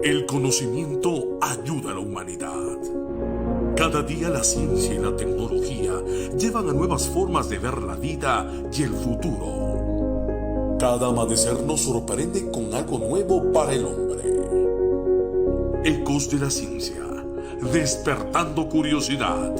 El conocimiento ayuda a la humanidad. Cada día la ciencia y la tecnología llevan a nuevas formas de ver la vida y el futuro. Cada amanecer nos sorprende con algo nuevo para el hombre. Ecos de la ciencia, despertando curiosidad.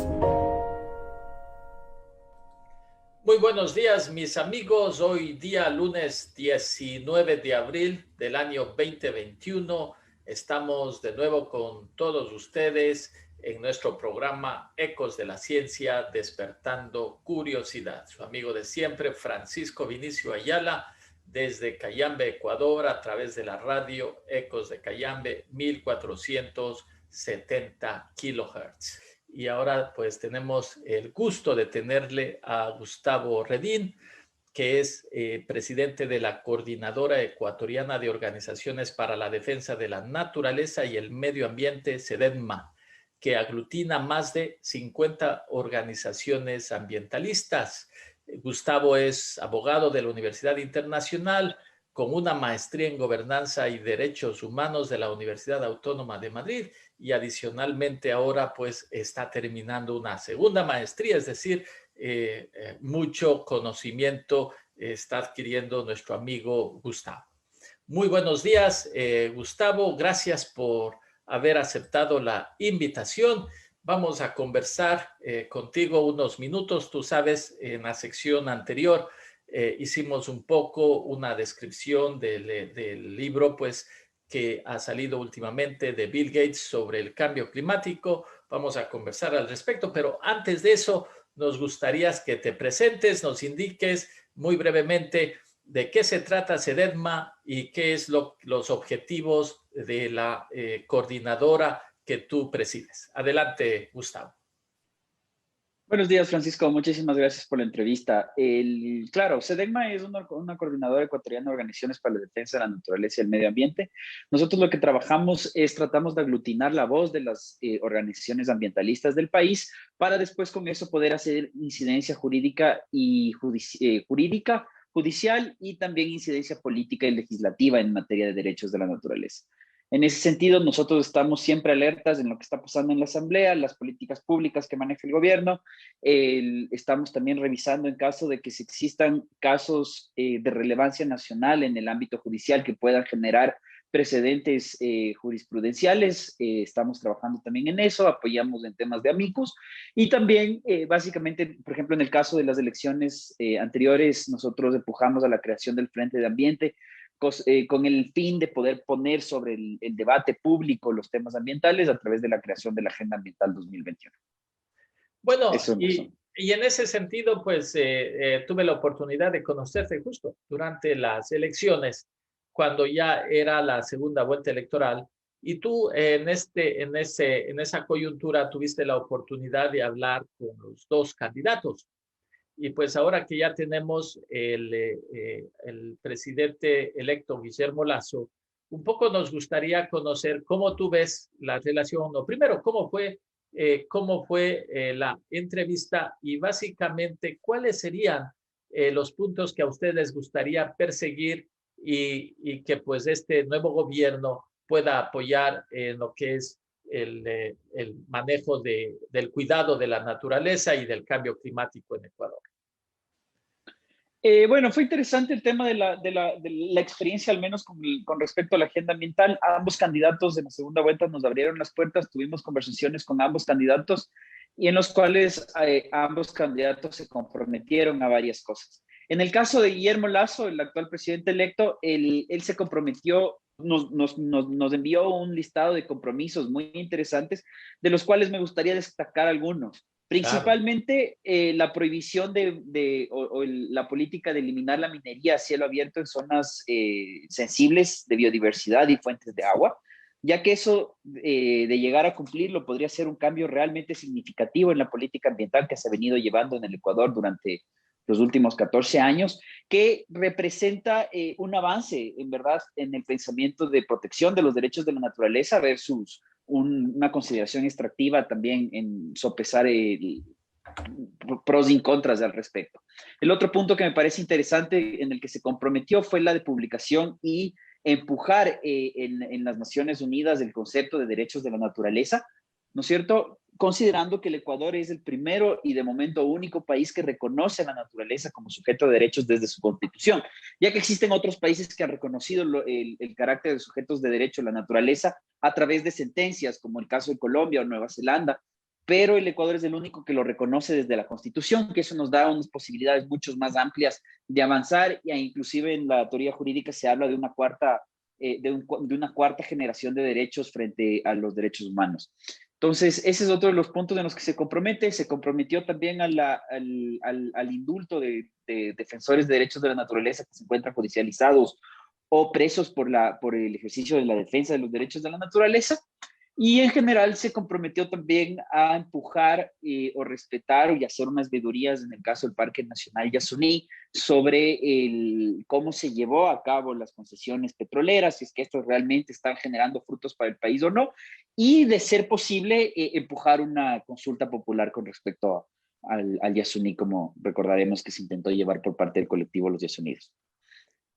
Muy buenos días, mis amigos. Hoy día lunes 19 de abril del año 2021. Estamos de nuevo con todos ustedes en nuestro programa Ecos de la Ciencia, despertando curiosidad. Su amigo de siempre, Francisco Vinicio Ayala, desde Cayambe, Ecuador, a través de la radio Ecos de Cayambe, 1470 kilohertz. Y ahora pues tenemos el gusto de tenerle a Gustavo Redín, que es presidente de la Coordinadora Ecuatoriana de Organizaciones para la Defensa de la Naturaleza y el Medio Ambiente, CEDENMA, que aglutina más de 50 organizaciones ambientalistas. Gustavo es abogado de la Universidad Internacional, con una maestría en Gobernanza y Derechos Humanos de la Universidad Autónoma de Madrid, y adicionalmente ahora pues está terminando una segunda maestría, es decir, mucho conocimiento está adquiriendo nuestro amigo Gustavo. Muy buenos días, Gustavo. Gracias por haber aceptado la invitación. Vamos a conversar contigo unos minutos. Tú sabes, en la sección anterior hicimos un poco una descripción del libro, pues, que ha salido últimamente de Bill Gates sobre el cambio climático. Vamos a conversar al respecto, pero antes de eso, nos gustaría que te presentes, nos indiques muy brevemente de qué se trata CEDENMA y qué es los objetivos de la coordinadora que tú presides. Adelante, Gustavo. Buenos días, Francisco. Muchísimas gracias por la entrevista. Claro, CEDENMA es una coordinadora ecuatoriana de organizaciones para la defensa de la naturaleza y el medio ambiente. Nosotros lo que trabajamos es tratamos de aglutinar la voz de las organizaciones ambientalistas del país para después con eso poder hacer incidencia jurídica y judicial y también incidencia política y legislativa en materia de derechos de la naturaleza. En ese sentido, nosotros estamos siempre alertas en lo que está pasando en la Asamblea, las políticas públicas que maneja el gobierno. Estamos también revisando en caso de que si existan casos de relevancia nacional en el ámbito judicial que puedan generar precedentes jurisprudenciales. Estamos trabajando también en eso, apoyamos en temas de amicus y también básicamente, por ejemplo, en el caso de las elecciones anteriores, nosotros empujamos a la creación del Frente de Ambiente, con el fin de poder poner sobre el debate público los temas ambientales a través de la creación de la Agenda Ambiental 2021. Bueno, y en ese sentido, pues tuve la oportunidad de conocerte justo durante las elecciones, cuando ya era la segunda vuelta electoral, y tú en esa coyuntura tuviste la oportunidad de hablar con los dos candidatos. Y pues ahora que ya tenemos el presidente electo Guillermo Lasso, un poco nos gustaría conocer cómo tú ves la relación, o primero, cómo fue la entrevista y básicamente cuáles serían los puntos que a ustedes les gustaría perseguir y que pues este nuevo gobierno pueda apoyar en lo que es el manejo del cuidado de la naturaleza y del cambio climático en Ecuador. Bueno, fue interesante el tema de la experiencia, al menos con respecto a la agenda ambiental. Ambos candidatos en la segunda vuelta nos abrieron las puertas, tuvimos conversaciones con ambos candidatos y en los cuales ambos candidatos se comprometieron a varias cosas. En el caso de Guillermo Lasso, el actual presidente electo, él se comprometió, nos envió un listado de compromisos muy interesantes, de los cuales me gustaría destacar algunos. Principalmente la prohibición la política de eliminar la minería a cielo abierto en zonas sensibles de biodiversidad y fuentes de agua, ya que eso de llegar a cumplirlo podría ser un cambio realmente significativo en la política ambiental que se ha venido llevando en el Ecuador durante los últimos 14 años, que representa un avance, en verdad, en el pensamiento de protección de los derechos de la naturaleza versus una consideración extractiva también en sopesar pros y contras al respecto. El otro punto que me parece interesante en el que se comprometió fue la de publicación y empujar en las Naciones Unidas el concepto de derechos de la naturaleza, ¿no es cierto? Considerando que el Ecuador es el primero y de momento único país que reconoce a la naturaleza como sujeto de derechos desde su constitución, ya que existen otros países que han reconocido el carácter de sujetos de derecho a la naturaleza a través de sentencias, como el caso de Colombia o Nueva Zelanda, pero el Ecuador es el único que lo reconoce desde la Constitución, que eso nos da unas posibilidades mucho más amplias de avanzar, e inclusive en la teoría jurídica se habla de una una cuarta generación de derechos frente a los derechos humanos. Entonces, ese es otro de los puntos en los que se compromete. Se comprometió también al indulto de defensores de derechos de la naturaleza que se encuentran judicializados o presos por el ejercicio de la defensa de los derechos de la naturaleza. Y en general se comprometió también a empujar o respetar y hacer unas veedurías en el caso del Parque Nacional Yasuní sobre cómo se llevó a cabo las concesiones petroleras, si es que estos realmente están generando frutos para el país o no, y de ser posible empujar una consulta popular con respecto al Yasuní, como recordaremos que se intentó llevar por parte del colectivo Los Yasuníes.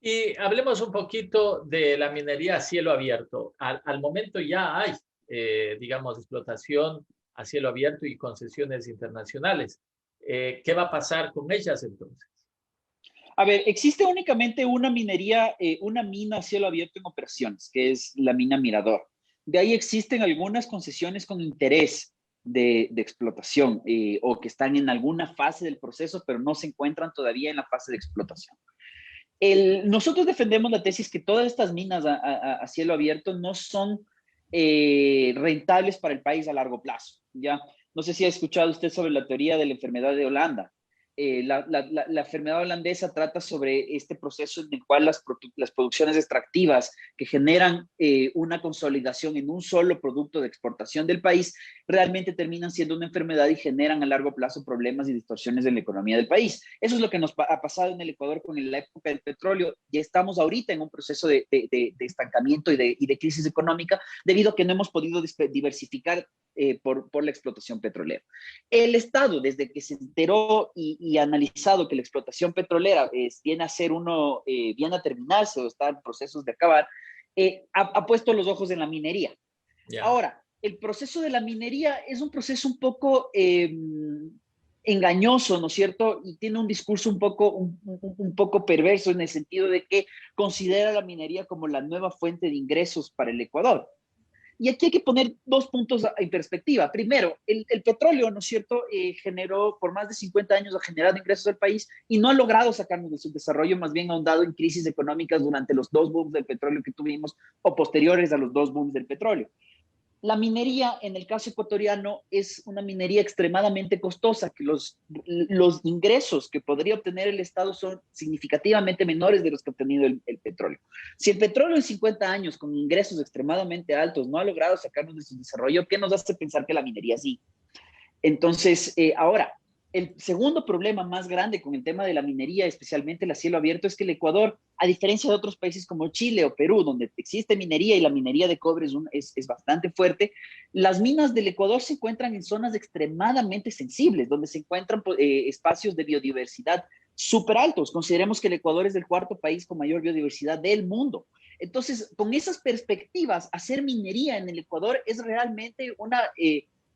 Y hablemos un poquito de la minería a cielo abierto. Al momento ya hay digamos, explotación a cielo abierto y concesiones internacionales. ¿Qué va a pasar con ellas entonces? A ver, existe únicamente una minería, una mina a cielo abierto en operaciones, que es la mina Mirador. De ahí existen algunas concesiones con interés de explotación o que están en alguna fase del proceso, pero no se encuentran todavía en la fase de explotación. Nosotros defendemos la tesis que todas estas minas a cielo abierto no son rentables para el país a largo plazo. ¿Ya? No sé si ha escuchado usted sobre la teoría de la enfermedad de Holanda. La enfermedad holandesa trata sobre este proceso en el cual las producciones extractivas que generan una consolidación en un solo producto de exportación del país realmente terminan siendo una enfermedad y generan a largo plazo problemas y distorsiones en la economía del país. Eso es lo que nos ha pasado en el Ecuador con la época del petróleo. Ya estamos ahorita en un proceso de estancamiento y de crisis económica debido a que no hemos podido diversificar por la explotación petrolera. El Estado, desde que se enteró y analizado que la explotación petrolera viene a terminarse o está en procesos de acabar, ha puesto los ojos en la minería. Yeah. Ahora, el proceso de la minería es un proceso un poco engañoso, ¿no es cierto? Y tiene un discurso un poco perverso en el sentido de que considera la minería como la nueva fuente de ingresos para el Ecuador. Y aquí hay que poner dos puntos en perspectiva. Primero, el petróleo, ¿no es cierto?, generó, por más de 50 años, ha generado ingresos al país y no ha logrado sacarnos de su desarrollo, más bien ha ahondado en crisis económicas durante los dos booms del petróleo que tuvimos o posteriores a los dos booms del petróleo. La minería, en el caso ecuatoriano, es una minería extremadamente costosa, que los ingresos que podría obtener el Estado son significativamente menores de los que ha obtenido el petróleo. Si el petróleo en 50 años, con ingresos extremadamente altos, no ha logrado sacarnos de su desarrollo, ¿qué nos hace pensar que la minería sí? Entonces, ahora, el segundo problema más grande con el tema de la minería, especialmente el a cielo abierto, es que el Ecuador, a diferencia de otros países como Chile o Perú, donde existe minería y la minería de cobre es bastante fuerte, las minas del Ecuador se encuentran en zonas extremadamente sensibles, donde se encuentran espacios de biodiversidad súper altos. Consideremos que el Ecuador es el cuarto país con mayor biodiversidad del mundo. Entonces, con esas perspectivas, hacer minería en el Ecuador es realmente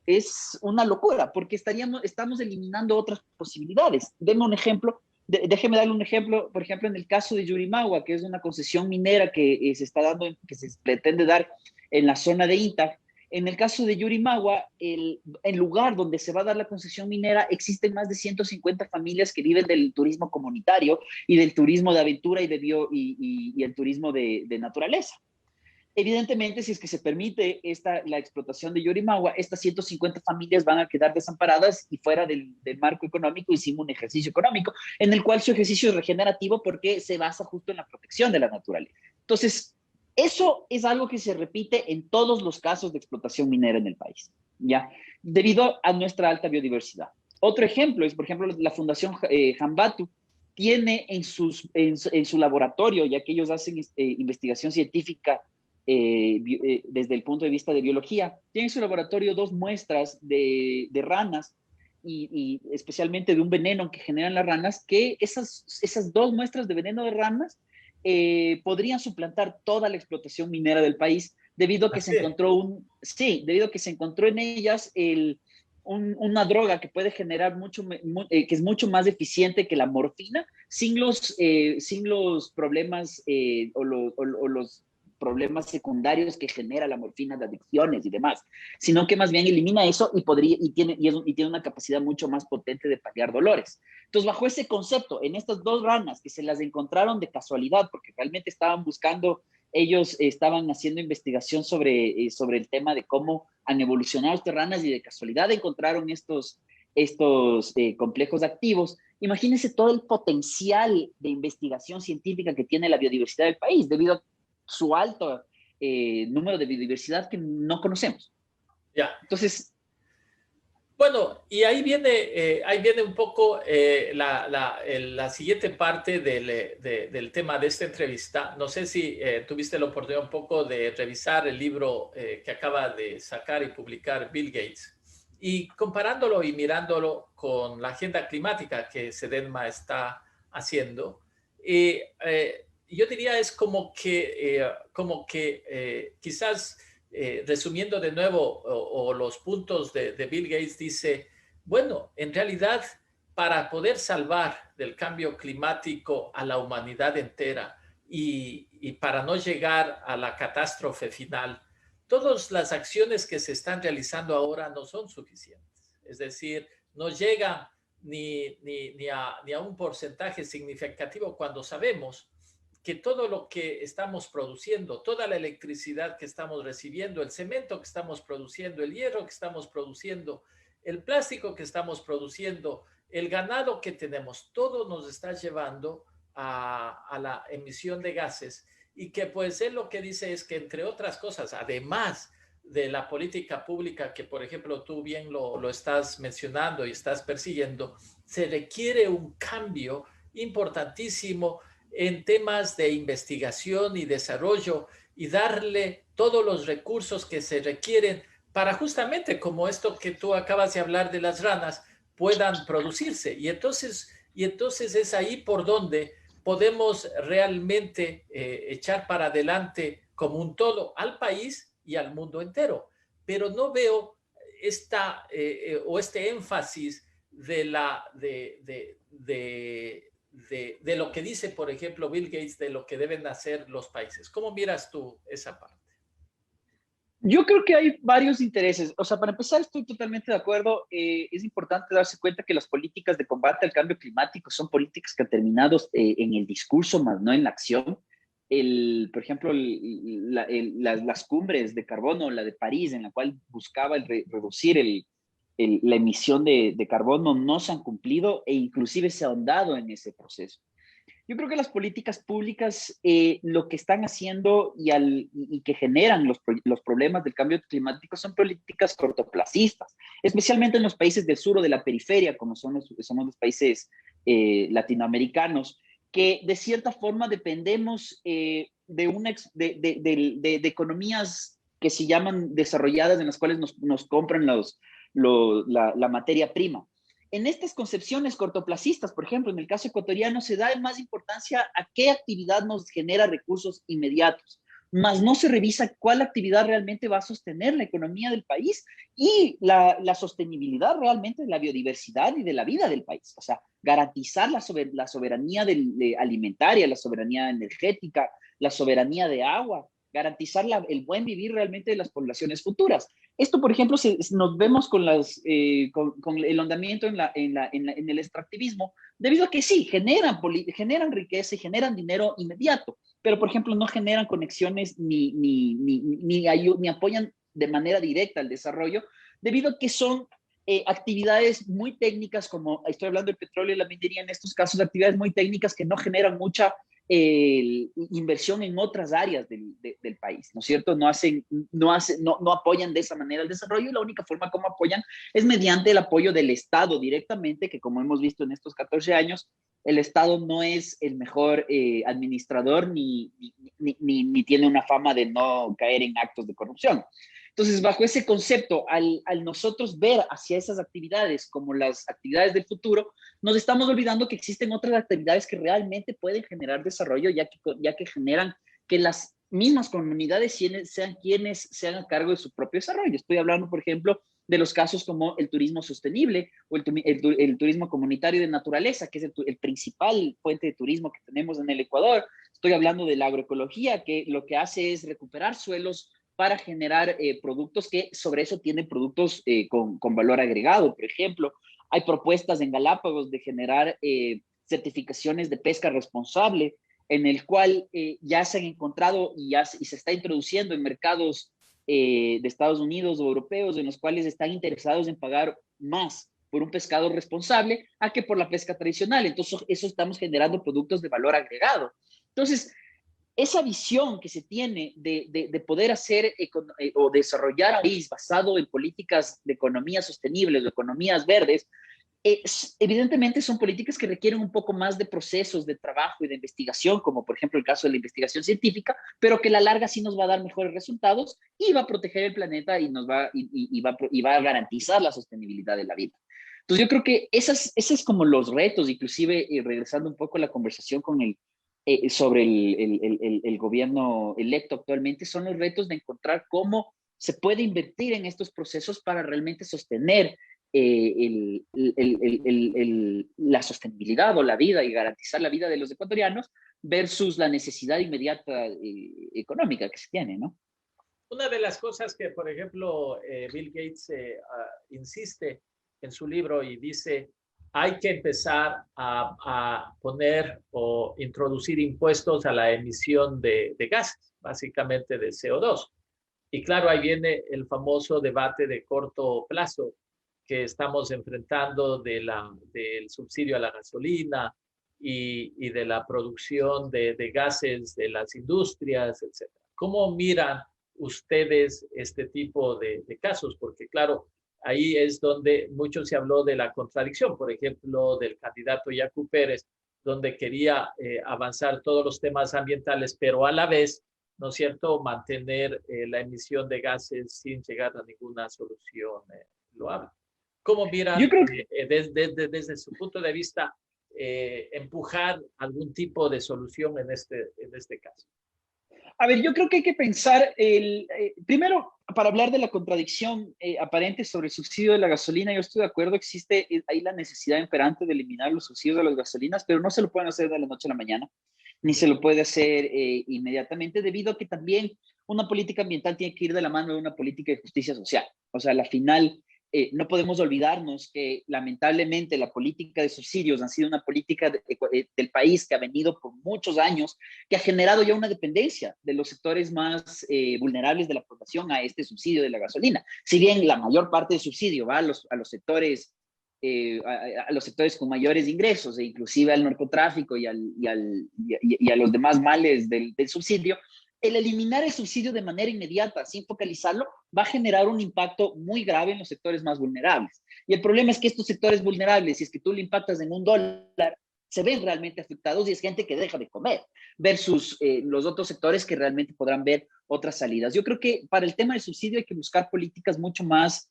es una locura, porque estamos eliminando otras posibilidades. Deme un ejemplo, déjeme darle un ejemplo, por ejemplo, en el caso de Yurimagua, que es una concesión minera que se está dando, que se pretende dar en la zona de INTA. En el caso de Yurimagua, el lugar donde se va a dar la concesión minera, existen más de 150 familias que viven del turismo comunitario y del turismo de aventura y el turismo de naturaleza. Evidentemente, si es que se permite la explotación de Yurimagua, estas 150 familias van a quedar desamparadas y fuera del marco económico y sin un ejercicio económico, en el cual su ejercicio es regenerativo porque se basa justo en la protección de la naturaleza. Entonces, eso es algo que se repite en todos los casos de explotación minera en el país, ¿ya? Debido a nuestra alta biodiversidad. Otro ejemplo es, por ejemplo, la Fundación Hambatu tiene en su laboratorio, ya que ellos hacen investigación científica desde el punto de vista de biología, tiene en su laboratorio 2 muestras de ranas y especialmente de un veneno que generan las ranas, que esas 2 muestras de veneno de ranas podrían suplantar toda la explotación minera del país, debido a que se encontró debido a que se encontró en ellas una droga que puede generar que es mucho más eficiente que la morfina, sin los problemas o los problemas secundarios que genera la morfina de adicciones y demás, sino que más bien elimina eso y tiene una capacidad mucho más potente de paliar dolores. Entonces, bajo ese concepto, en estas 2 ranas que se las encontraron de casualidad, porque realmente ellos estaban haciendo investigación sobre el tema de cómo han evolucionado estas ranas, y de casualidad encontraron estos complejos activos. Imagínense todo el potencial de investigación científica que tiene la biodiversidad del país, debido a su alto número de biodiversidad que no conocemos. Ya. Entonces, bueno, y ahí viene un poco la siguiente parte del tema de esta entrevista. No sé si tuviste la oportunidad un poco de revisar el libro que acaba de sacar y publicar Bill Gates, y comparándolo y mirándolo con la agenda climática que SEDENMA está haciendo. Yo diría es como que quizás resumiendo de nuevo o los puntos de Bill Gates, dice, bueno, en realidad para poder salvar del cambio climático a la humanidad entera y para no llegar a la catástrofe final, todas las acciones que se están realizando ahora no son suficientes. Es decir, no llegan ni a un porcentaje significativo cuando sabemos que todo lo que estamos produciendo, toda la electricidad que estamos recibiendo, el cemento que estamos produciendo, el hierro que estamos produciendo, el plástico que estamos produciendo, el ganado que tenemos, todo nos está llevando a la emisión de gases, y que pues él lo que dice es que, entre otras cosas, además de la política pública que, por ejemplo, tú bien lo estás mencionando y estás persiguiendo, se requiere un cambio importantísimo en temas de investigación y desarrollo, y darle todos los recursos que se requieren para justamente, como esto que tú acabas de hablar de las ranas, puedan producirse. Y entonces es ahí por donde podemos realmente echar para adelante como un todo al país y al mundo entero. Pero no veo este énfasis de lo que dice, por ejemplo, Bill Gates, de lo que deben hacer los países. ¿Cómo miras tú esa parte? Yo creo que hay varios intereses. O sea, para empezar, estoy totalmente de acuerdo. Es importante darse cuenta que las políticas de combate al cambio climático son políticas que han terminado en el discurso, más no en la acción. Por ejemplo, las cumbres de carbono, la de París, en la cual buscaba reducir la emisión de carbono, no se han cumplido, e inclusive se ha ahondado en ese proceso. Yo creo que las políticas públicas lo que están haciendo y que generan los problemas del cambio climático son políticas cortoplacistas, especialmente en los países del sur o de la periferia, como somos los países latinoamericanos, que de cierta forma dependemos de economías que se llaman desarrolladas, en las cuales nos compran la materia prima. En estas concepciones cortoplacistas, por ejemplo, en el caso ecuatoriano, se da más importancia a qué actividad nos genera recursos inmediatos, más no se revisa cuál actividad realmente va a sostener la economía del país y la sostenibilidad realmente de la biodiversidad y de la vida del país. O sea, garantizar la soberanía alimentaria, la soberanía energética, la soberanía de agua, garantizar el buen vivir realmente de las poblaciones futuras. Esto, por ejemplo, nos vemos con el ahondamiento en el extractivismo, debido a que sí, generan riqueza y generan dinero inmediato, pero, por ejemplo, no generan conexiones ni apoyan de manera directa el desarrollo, debido a que son actividades muy técnicas, como estoy hablando del petróleo y la minería, en estos casos, actividades muy técnicas que no generan mucha inversión en otras áreas del país, ¿no es cierto? No apoyan de esa manera el desarrollo, y la única forma como apoyan es mediante el apoyo del Estado directamente, que, como hemos visto en estos 14 años, el Estado no es el mejor administrador ni tiene una fama de no caer en actos de corrupción. Entonces, bajo ese concepto, al nosotros ver hacia esas actividades como las actividades del futuro, nos estamos olvidando que existen otras actividades que realmente pueden generar desarrollo, ya que generan que las mismas comunidades sean quienes se hagan cargo de su propio desarrollo. Estoy hablando, por ejemplo, de los casos como el turismo sostenible o el turismo comunitario de naturaleza, que es el principal fuente de turismo que tenemos en el Ecuador. Estoy hablando de la agroecología, que lo que hace es recuperar suelos para generar productos que sobre eso tienen productos con valor agregado. Por ejemplo, hay propuestas en Galápagos de generar certificaciones de pesca responsable, en el cual ya se han encontrado y se está introduciendo en mercados de Estados Unidos o europeos, en los cuales están interesados en pagar más por un pescado responsable a que por la pesca tradicional. Entonces, eso estamos generando productos de valor agregado. Entonces, esa visión que se tiene de poder hacer o desarrollar un país basado en políticas de economía sostenibles o economías verdes, evidentemente son políticas que requieren un poco más de procesos de trabajo y de investigación, como por ejemplo el caso de la investigación científica, pero que a la larga sí nos va a dar mejores resultados y va a proteger el planeta y va a garantizar la sostenibilidad de la vida. Entonces yo creo que esos es como los retos, inclusive regresando un poco a la conversación con sobre el gobierno electo actualmente, son los retos de encontrar cómo se puede invertir en estos procesos para realmente sostener la sostenibilidad o la vida y garantizar la vida de los ecuatorianos versus la necesidad inmediata económica que se tiene, ¿no? Una de las cosas que, por ejemplo, Bill Gates insiste en su libro y dice, hay que empezar a poner o introducir impuestos a la emisión de gases, básicamente de CO2. Y claro, ahí viene el famoso debate de corto plazo que estamos enfrentando del subsidio a la gasolina y de la producción de gases de las industrias, etc. ¿Cómo miran ustedes este tipo de casos? Porque claro, ahí es donde mucho se habló de la contradicción, por ejemplo, del candidato Yacu Pérez, donde quería avanzar todos los temas ambientales, pero a la vez, ¿no es cierto?, mantener la emisión de gases sin llegar a ninguna solución loable. ¿Cómo miran Yo creo que desde su punto de vista empujar algún tipo de solución en este caso? A ver, yo creo que hay que pensar, primero, para hablar de la contradicción aparente sobre el subsidio de la gasolina, yo estoy de acuerdo, existe ahí la necesidad imperante de eliminar los subsidios de las gasolinas, pero no se lo pueden hacer de la noche a la mañana, ni se lo puede hacer inmediatamente, debido a que también una política ambiental tiene que ir de la mano de una política de justicia social. O sea, a la final, no podemos olvidarnos que lamentablemente la política de subsidios ha sido una política del país que ha venido por muchos años, que ha generado ya una dependencia de los sectores más vulnerables de la población a este subsidio de la gasolina. Si bien la mayor parte del subsidio va a los sectores a los sectores con mayores ingresos, e inclusive al narcotráfico y a los demás males del subsidio, el eliminar el subsidio de manera inmediata, sin focalizarlo, va a generar un impacto muy grave en los sectores más vulnerables. Y el problema es que estos sectores vulnerables, si es que tú le impactas en $1, se ven realmente afectados y es gente que deja de comer, versus los otros sectores que realmente podrán ver otras salidas. Yo creo que para el tema del subsidio hay que buscar políticas mucho más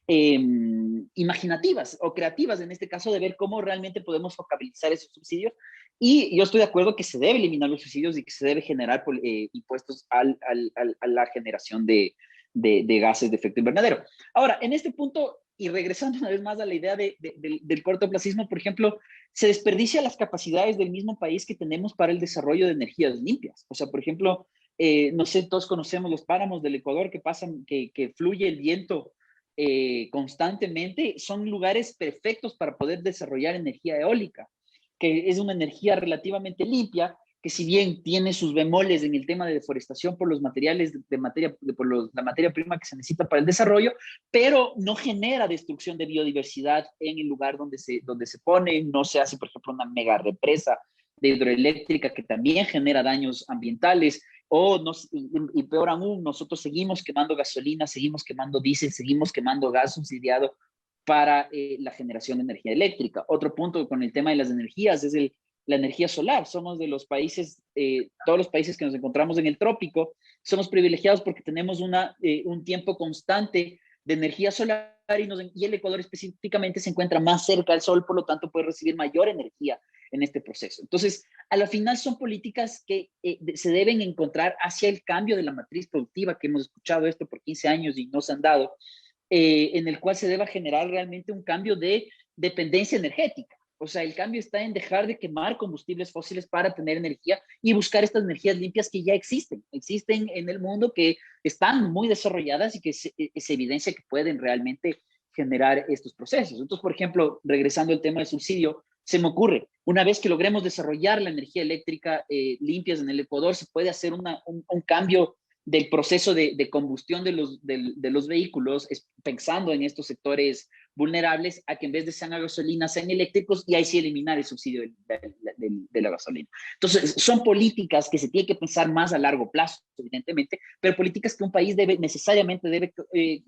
imaginativas o creativas, en este caso, de ver cómo realmente podemos focalizar esos subsidios. Y yo estoy de acuerdo que se debe eliminar los subsidios y que se debe generar impuestos a la generación de gases de efecto invernadero. Ahora, en este punto, y regresando una vez más a la idea del cortoplacismo, por ejemplo, se desperdicia las capacidades del mismo país que tenemos para el desarrollo de energías limpias. O sea, por ejemplo, no sé, todos conocemos los páramos del Ecuador que fluye el viento constantemente. Son lugares perfectos para poder desarrollar energía eólica, que es una energía relativamente limpia, que si bien tiene sus bemoles en el tema de deforestación por los materiales la materia prima que se necesita para el desarrollo, pero no genera destrucción de biodiversidad en el lugar donde se pone, no se hace, por ejemplo, una mega represa de hidroeléctrica que también genera daños ambientales, y peor aún, nosotros seguimos quemando gasolina, seguimos quemando diésel, seguimos quemando gas subsidiado para la generación de energía eléctrica. Otro punto con el tema de las energías es la energía solar. Somos de los países, todos los países que nos encontramos en el trópico, somos privilegiados porque tenemos un tiempo constante de energía solar y el Ecuador específicamente se encuentra más cerca del sol, por lo tanto puede recibir mayor energía en este proceso. Entonces, a la final son políticas que se deben encontrar hacia el cambio de la matriz productiva, que hemos escuchado esto por 15 años y no se han dado, en el cual se deba generar realmente un cambio de dependencia energética. O sea, el cambio está en dejar de quemar combustibles fósiles para tener energía y buscar estas energías limpias que ya existen. Existen en el mundo, que están muy desarrolladas y que se evidencia que pueden realmente generar estos procesos. Entonces, por ejemplo, regresando al tema del subsidio, se me ocurre, una vez que logremos desarrollar la energía eléctrica limpias en el Ecuador, se puede hacer un cambio del proceso de combustión de los vehículos, pensando en estos sectores vulnerables, a que en vez de sean a gasolina sean eléctricos, y ahí sí eliminar el subsidio de la gasolina. Entonces, son políticas que se tienen que pensar más a largo plazo, evidentemente, pero políticas que un país necesariamente debe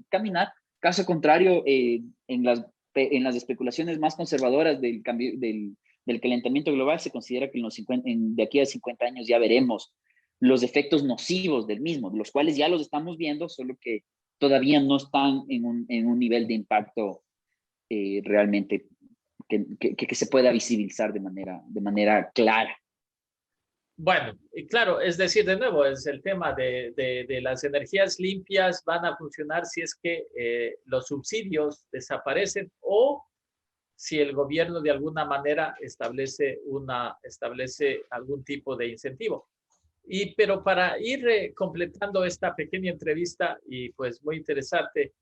caminar. Caso contrario, en las especulaciones más conservadoras del calentamiento global, se considera que de aquí a 50 años ya veremos los efectos nocivos del mismo, de los cuales ya los estamos viendo, solo que todavía no están en un nivel de impacto realmente que se pueda visibilizar de manera clara. Bueno, y claro, es decir, de nuevo, es el tema de las energías limpias van a funcionar si es que los subsidios desaparecen o si el gobierno de alguna manera establece algún tipo de incentivo. Pero para ir completando esta pequeña entrevista, y pues muy interesante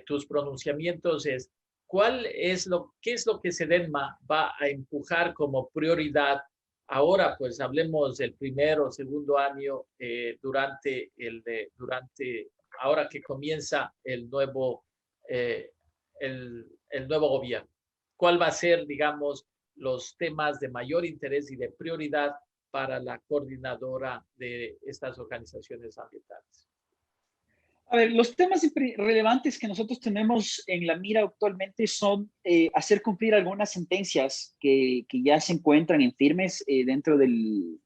tus pronunciamientos, es ¿qué es lo que SEDENMA va a empujar como prioridad? Ahora, pues hablemos del primero o segundo año ahora que comienza el nuevo gobierno. ¿Cuál va a ser, digamos, los temas de mayor interés y de prioridad para la coordinadora de estas organizaciones ambientales? A ver, los temas relevantes que nosotros tenemos en la mira actualmente son hacer cumplir algunas sentencias que ya se encuentran en firmes dentro del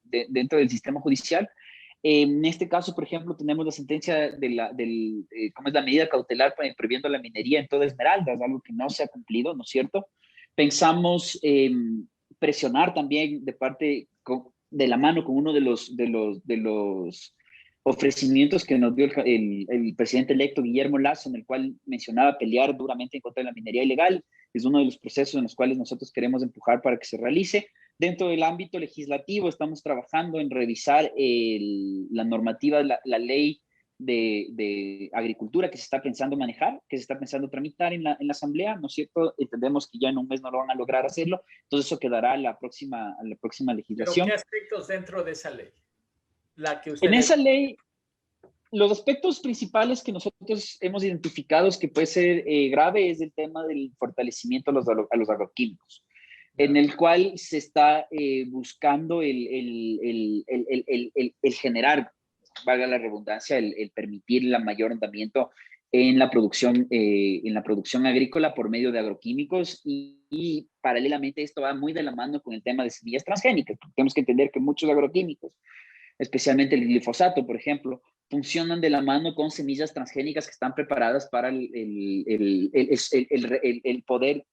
sistema judicial. En este caso, por ejemplo, tenemos la sentencia ¿cómo es la medida cautelar prohibiendo la minería en toda Esmeraldas? Algo que no se ha cumplido, ¿no es cierto? Pensamos presionar también de la mano con uno de los ofrecimientos que nos dio el presidente electo Guillermo Lasso, en el cual mencionaba pelear duramente en contra de la minería ilegal. Es uno de los procesos en los cuales nosotros queremos empujar para que se realice. Dentro del ámbito legislativo estamos trabajando en revisar la normativa, la ley de agricultura que se está pensando manejar, que se está pensando tramitar en la asamblea, ¿no es cierto? Entendemos que ya en un mes no lo van a lograr hacerlo, entonces eso quedará a la próxima legislación. ¿Pero qué aspectos dentro de esa ley? En esa ley, los aspectos principales que nosotros hemos identificado que puede ser grave es el tema del fortalecimiento a los agroquímicos, en el cual se está buscando el generar, valga la redundancia, el permitir el mayor andamiento en la producción agrícola por medio de agroquímicos y paralelamente esto va muy de la mano con el tema de semillas transgénicas. Tenemos que entender que muchos agroquímicos, especialmente el glifosato, por ejemplo, funcionan de la mano con semillas transgénicas que están preparadas para el poder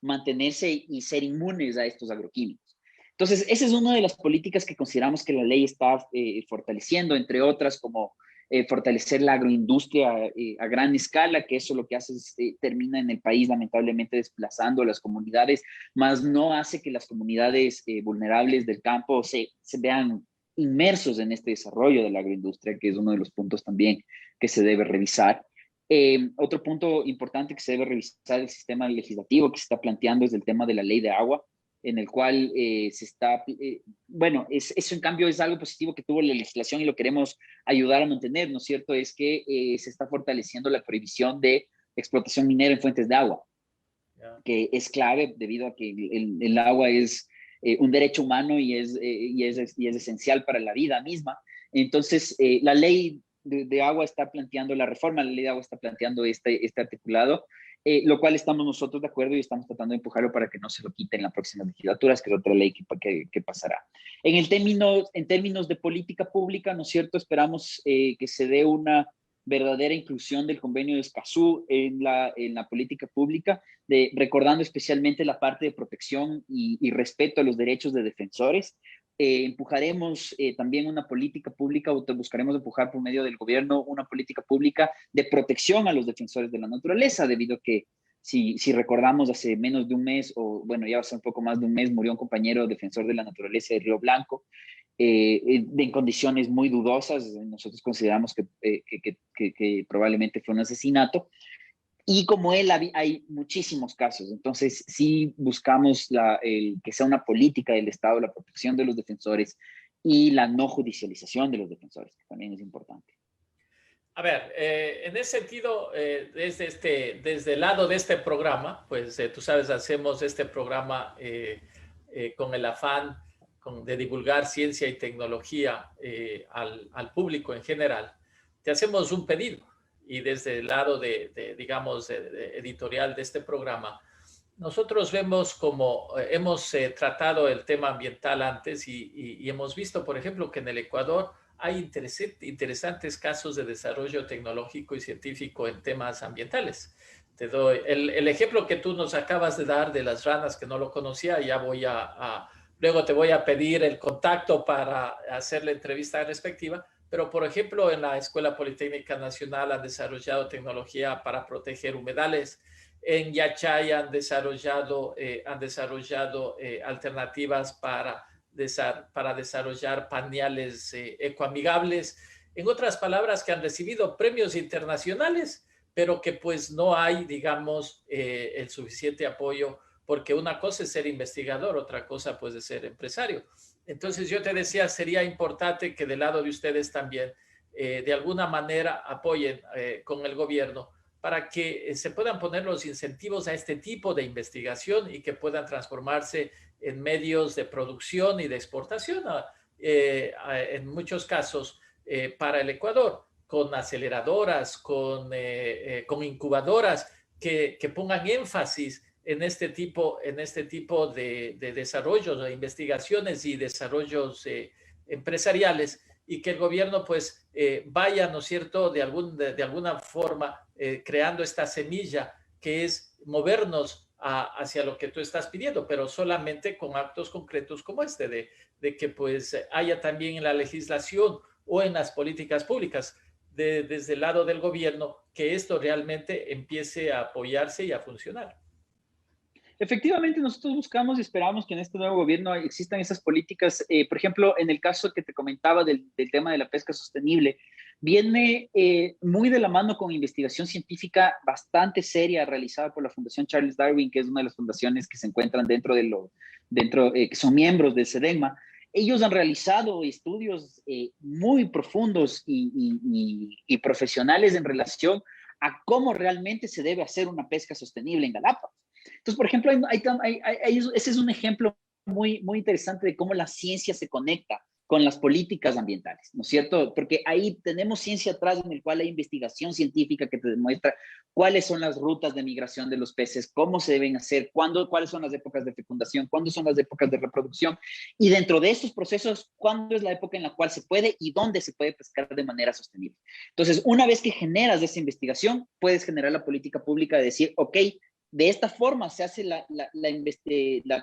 mantenerse y ser inmunes a estos agroquímicos. Entonces, esa es una de las políticas que consideramos que la ley está fortaleciendo, entre otras, como fortalecer la agroindustria a gran escala, que eso lo que hace es termina en el país lamentablemente desplazando a las comunidades, más no hace que las comunidades vulnerables del campo se vean inmersos en este desarrollo de la agroindustria, que es uno de los puntos también que se debe revisar. Otro punto importante que se debe revisar el sistema legislativo que se está planteando es el tema de la ley de agua, en el cual se está, eso en cambio es algo positivo que tuvo la legislación y lo queremos ayudar a mantener, ¿no es cierto? Es que se está fortaleciendo la prohibición de explotación minera en fuentes de agua, que es clave debido a que el agua es un derecho humano y es esencial para la vida misma. Entonces, la ley de agua está planteando la reforma, la ley de agua está planteando este articulado lo cual estamos nosotros de acuerdo y estamos tratando de empujarlo para que no se lo quiten en la próxima legislatura, que es otra ley que pasará. En términos de política pública, ¿no es cierto? Esperamos que se dé una verdadera inclusión del convenio de Escazú en la política pública, recordando especialmente la parte de protección y respeto a los derechos de defensores. Empujaremos también una política pública, o buscaremos empujar por medio del gobierno una política pública de protección a los defensores de la naturaleza, debido a que si recordamos hace menos de un mes, o bueno, ya va a ser un poco más de un mes, murió un compañero defensor de la naturaleza de Río Blanco, en condiciones muy dudosas. Nosotros consideramos que probablemente fue un asesinato. Y como él, hay muchísimos casos. Entonces, sí buscamos que sea una política del Estado, la protección de los defensores y la no judicialización de los defensores, que también es importante. A ver, en ese sentido, desde el lado de este programa, pues tú sabes, hacemos este programa con el afán de divulgar ciencia y tecnología al público en general. Te hacemos un pedido. Y desde el lado digamos, editorial de este programa, nosotros vemos como hemos tratado el tema ambiental antes y hemos visto, por ejemplo, que en el Ecuador hay interesantes casos de desarrollo tecnológico y científico en temas ambientales. Te doy el ejemplo que tú nos acabas de dar de las ranas, que no lo conocía. Ya luego te voy a pedir el contacto para hacer la entrevista respectiva. Pero, por ejemplo, en la Escuela Politécnica Nacional han desarrollado tecnología para proteger humedales. En Yachay han desarrollado alternativas para desarrollar paneles ecoamigables. En otras palabras, que han recibido premios internacionales, pero que pues no hay, digamos, el suficiente apoyo, porque una cosa es ser investigador, otra cosa pues es ser empresario. Entonces yo te decía, sería importante que del lado de ustedes también de alguna manera apoyen con el gobierno para que se puedan poner los incentivos a este tipo de investigación y que puedan transformarse en medios de producción y de exportación en muchos casos para el Ecuador, con aceleradoras, con incubadoras que pongan énfasis en este tipo de desarrollos, de investigaciones y desarrollos empresariales, y que el gobierno pues vaya, ¿no es cierto?, de alguna forma creando esta semilla que es movernos hacia lo que tú estás pidiendo, pero solamente con actos concretos como este, de que pues haya también en la legislación o en las políticas públicas desde el lado del gobierno, que esto realmente empiece a apoyarse y a funcionar. Efectivamente, nosotros buscamos y esperamos que en este nuevo gobierno existan esas políticas. Por ejemplo, en el caso que te comentaba del tema de la pesca sostenible, viene muy de la mano con investigación científica bastante seria realizada por la Fundación Charles Darwin, que es una de las fundaciones que se encuentran que son miembros del SEDENMA. Ellos han realizado estudios muy profundos y profesionales en relación a cómo realmente se debe hacer una pesca sostenible en Galápagos. Entonces, por ejemplo, ese es un ejemplo muy, muy interesante de cómo la ciencia se conecta con las políticas ambientales, ¿no es cierto? Porque ahí tenemos ciencia atrás en el cual hay investigación científica que te demuestra cuáles son las rutas de migración de los peces, cómo se deben hacer, cuáles son las épocas de fecundación, cuándo son las épocas de reproducción, y dentro de estos procesos, cuándo es la época en la cual se puede y dónde se puede pescar de manera sostenible. Entonces, una vez que generas esa investigación, puedes generar la política pública de decir, ok, de esta forma se hace la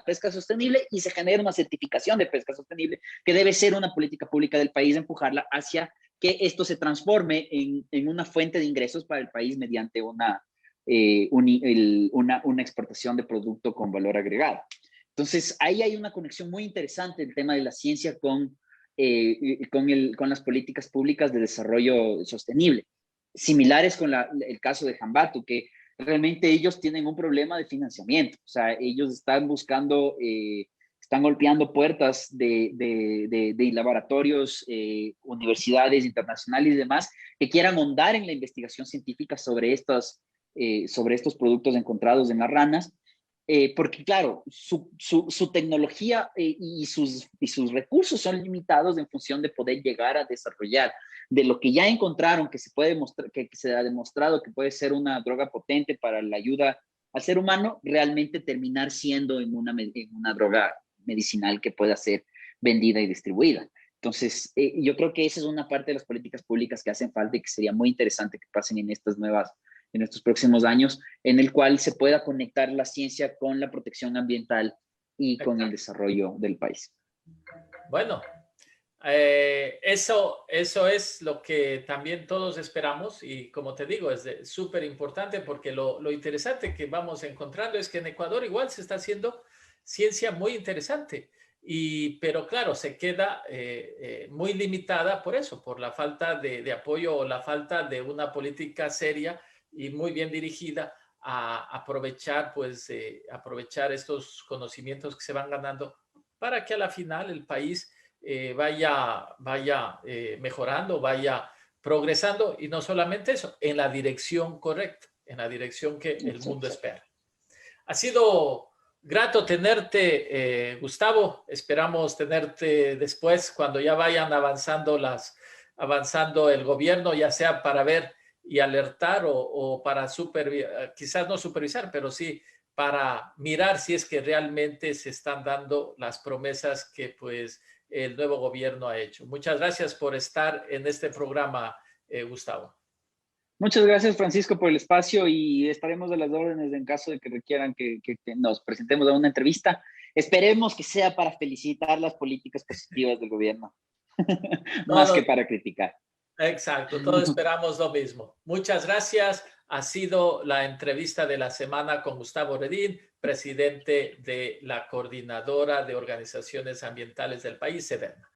pesca sostenible y se genera una certificación de pesca sostenible, que debe ser una política pública del país, empujarla hacia que esto se transforme en una fuente de ingresos para el país mediante una exportación de producto con valor agregado. Entonces, ahí hay una conexión muy interesante el tema de la ciencia con las políticas públicas de desarrollo sostenible. Similares con el caso de Hambatu, que realmente ellos tienen un problema de financiamiento. O sea, ellos están buscando, están golpeando puertas de laboratorios, universidades internacionales y demás, que quieran ahondar en la investigación científica sobre estos productos encontrados en las ranas. porque claro, su tecnología y sus recursos son limitados en función de poder llegar a desarrollar de lo que ya encontraron, que se puede mostrar, que se ha demostrado que puede ser una droga potente para la ayuda al ser humano, realmente terminar siendo en una droga medicinal que pueda ser vendida y distribuida. Entonces, yo creo que esa es una parte de las políticas públicas que hacen falta y que sería muy interesante que pasen en estos próximos años, en el cual se pueda conectar la ciencia con la protección ambiental y con el desarrollo del país. Bueno, eso es lo que también todos esperamos y como te digo, es súper importante porque lo interesante que vamos encontrando es que en Ecuador igual se está haciendo ciencia muy interesante, pero claro, se queda muy limitada por eso, por la falta de apoyo o la falta de una política seria y muy bien dirigida a aprovechar, aprovechar estos conocimientos que se van ganando para que a la final el país vaya mejorando, vaya progresando y no solamente eso, en la dirección correcta, en la dirección que el mundo espera. Ha sido grato tenerte, Gustavo. Esperamos tenerte después cuando ya vayan avanzando el gobierno, ya sea para ver y alertar o para supervisar, quizás no supervisar, pero sí para mirar si es que realmente se están dando las promesas que pues el nuevo gobierno ha hecho. Muchas gracias por estar en este programa, Gustavo. Muchas gracias, Francisco, por el espacio y estaremos a las órdenes en caso de que requieran que nos presentemos a una entrevista. Esperemos que sea para felicitar las políticas positivas del gobierno, más que para criticar. Exacto, todos esperamos lo mismo. Muchas gracias. Ha sido la entrevista de la semana con Gustavo Redín, presidente de la Coordinadora de Organizaciones Ambientales del país, SEDERNA.